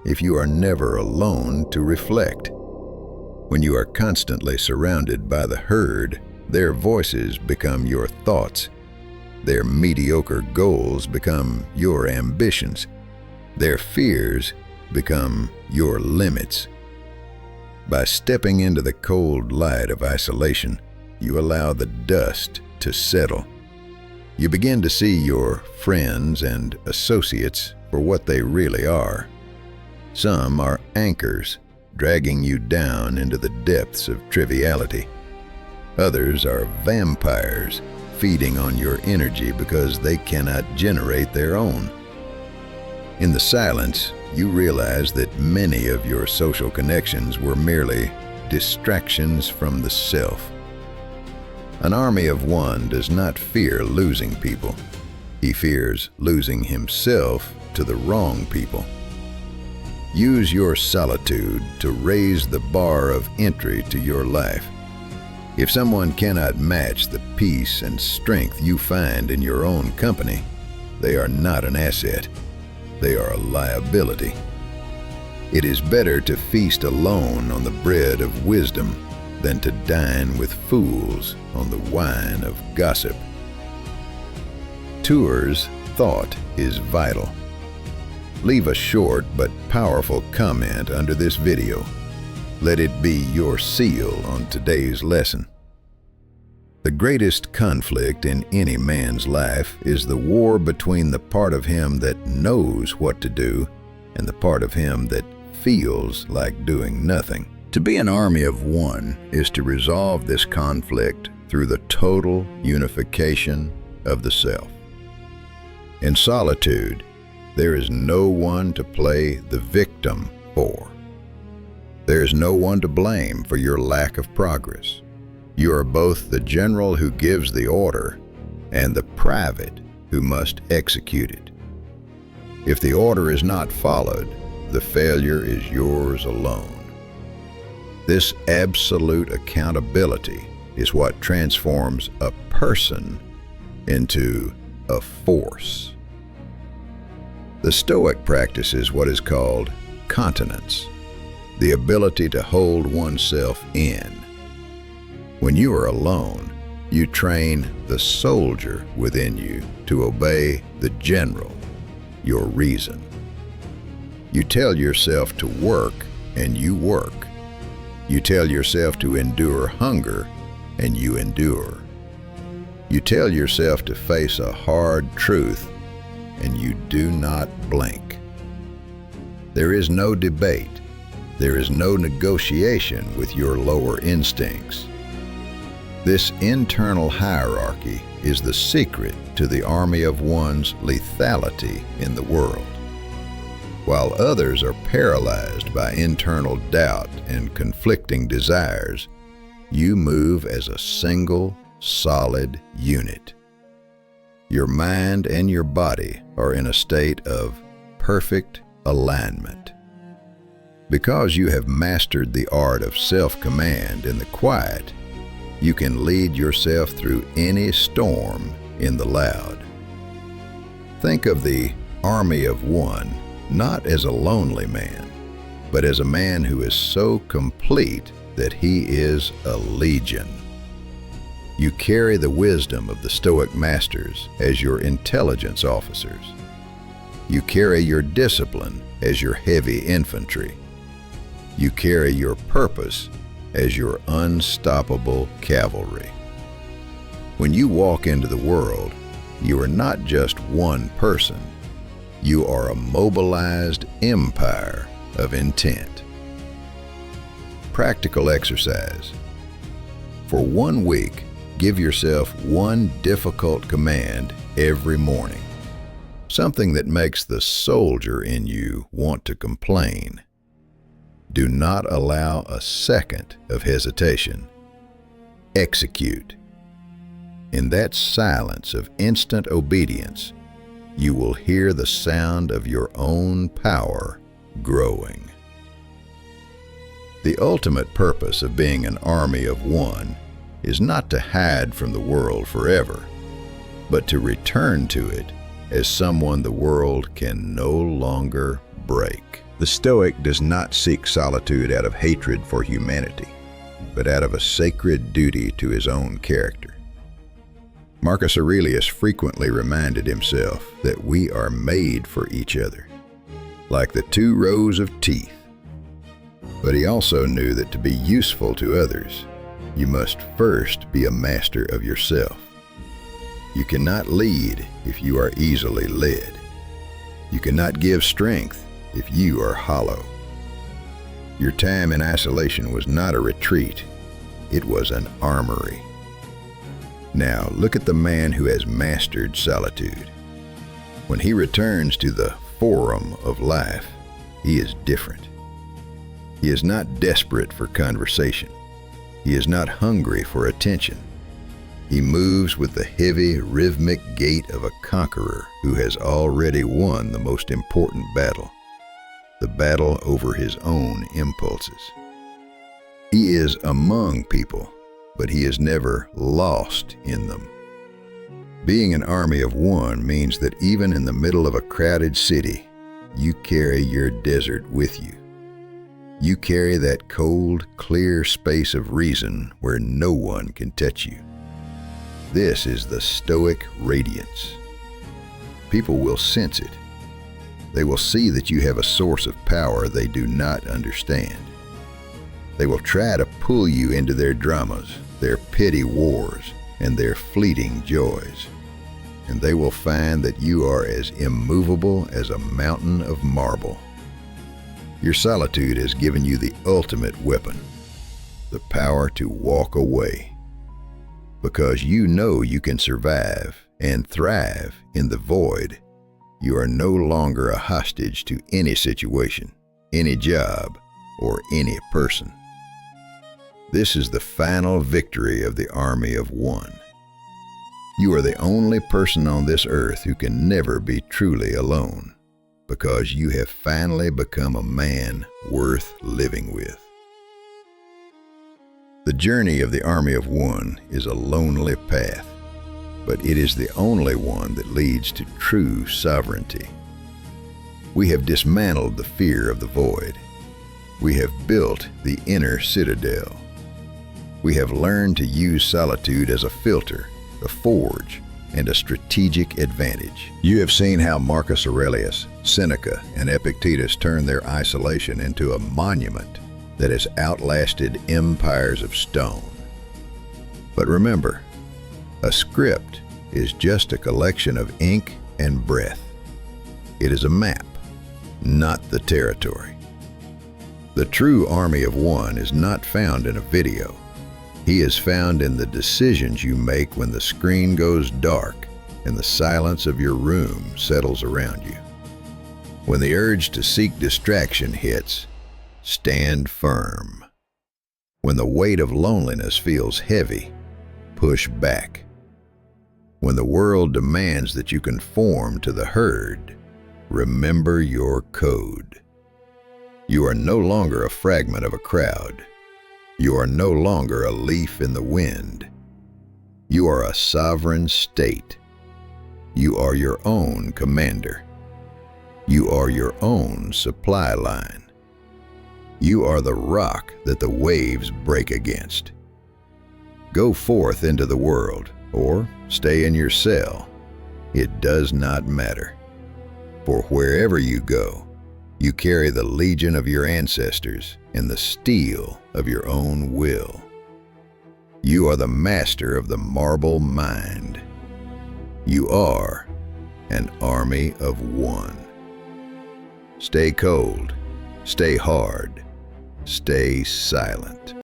if you are never alone to reflect. When you are constantly surrounded by the herd, their voices become your thoughts. Their mediocre goals become your ambitions. Their fears become your limits. By stepping into the cold light of isolation, you allow the dust to settle. You begin to see your friends and associates for what they really are. Some are anchors, dragging you down into the depths of triviality. Others are vampires, feeding on your energy because they cannot generate their own. In the silence, you realize that many of your social connections were merely distractions from the self. An army of one does not fear losing people. He fears losing himself to the wrong people. Use your solitude to raise the bar of entry to your life. If someone cannot match the peace and strength you find in your own company, they are not an asset. They are a liability. It is better to feast alone on the bread of wisdom than to dine with fools on the wine of gossip. Tour's thought is vital. Leave a short but powerful comment under this video. Let it be your seal on today's lesson. The greatest conflict in any man's life is the war between the part of him that knows what to do and the part of him that feels like doing nothing. To be an army of one is to resolve this conflict through the total unification of the self. In solitude, there is no one to play the victim for. There is no one to blame for your lack of progress. You are both the general who gives the order and the private who must execute it. If the order is not followed, the failure is yours alone. This absolute accountability is what transforms a person into a force. The Stoic practices what is called continence, the ability to hold oneself in. When you are alone, you train the soldier within you to obey the general, your reason. You tell yourself to work, and you work. You tell yourself to endure hunger, and you endure. You tell yourself to face a hard truth, and you do not blink. There is no debate. There is no negotiation with your lower instincts. This internal hierarchy is the secret to the army of one's lethality in the world. While others are paralyzed by internal doubt and conflicting desires, you move as a single, solid unit. Your mind and your body are in a state of perfect alignment. Because you have mastered the art of self-command in the quiet, you can lead yourself through any storm in the loud. Think of the army of one not as a lonely man, but as a man who is so complete that he is a legion. You carry the wisdom of the Stoic masters as your intelligence officers. You carry your discipline as your heavy infantry. You carry your purpose as your unstoppable cavalry. When you walk into the world, you are not just one person. You are a mobilized empire of intent. Practical exercise. For 1 week, give yourself one difficult command every morning. Something that makes the soldier in you want to complain. Do not allow a second of hesitation. Execute. In that silence of instant obedience, you will hear the sound of your own power growing. The ultimate purpose of being an army of one is not to hide from the world forever, but to return to it as someone the world can no longer break. The Stoic does not seek solitude out of hatred for humanity, but out of a sacred duty to his own character. Marcus Aurelius frequently reminded himself that we are made for each other, like the two rows of teeth. But he also knew that to be useful to others, you must first be a master of yourself. You cannot lead if you are easily led. You cannot give strength if you are hollow. Your time in isolation was not a retreat, it was an armory. Now look at the man who has mastered solitude. When he returns to the forum of life, he is different. He is not desperate for conversation. He is not hungry for attention. He moves with the heavy, rhythmic gait of a conqueror who has already won the most important battle, the battle over his own impulses. He is among people, but he is never lost in them. Being an army of one means that even in the middle of a crowded city, you carry your desert with you. You carry that cold, clear space of reason where no one can touch you. This is the Stoic radiance. People will sense it. They will see that you have a source of power they do not understand. They will try to pull you into their dramas, their petty wars, and their fleeting joys. And they will find that you are as immovable as a mountain of marble. Your solitude has given you the ultimate weapon, the power to walk away. Because you know you can survive and thrive in the void, you are no longer a hostage to any situation, any job, or any person. This is the final victory of the army of one. You are the only person on this earth who can never be truly alone, because you have finally become a man worth living with. The journey of the army of one is a lonely path, but it is the only one that leads to true sovereignty. We have dismantled the fear of the void. We have built the inner citadel. We have learned to use solitude as a filter, a forge, and a strategic advantage. You have seen how Marcus Aurelius, Seneca, and Epictetus turned their isolation into a monument that has outlasted empires of stone. But remember, a script is just a collection of ink and breath. It is a map, not the territory. The true army of one is not found in a video. He is found in the decisions you make when the screen goes dark and the silence of your room settles around you. When the urge to seek distraction hits, stand firm. When the weight of loneliness feels heavy, push back. When the world demands that you conform to the herd, remember your code. You are no longer a fragment of a crowd. You are no longer a leaf in the wind. You are a sovereign state. You are your own commander. You are your own supply line. You are the rock that the waves break against. Go forth into the world, or stay in your cell. It does not matter. For wherever you go, you carry the legion of your ancestors and the steel of your own will. You are the master of the marble mind. You are an army of one. Stay cold, stay hard, stay silent.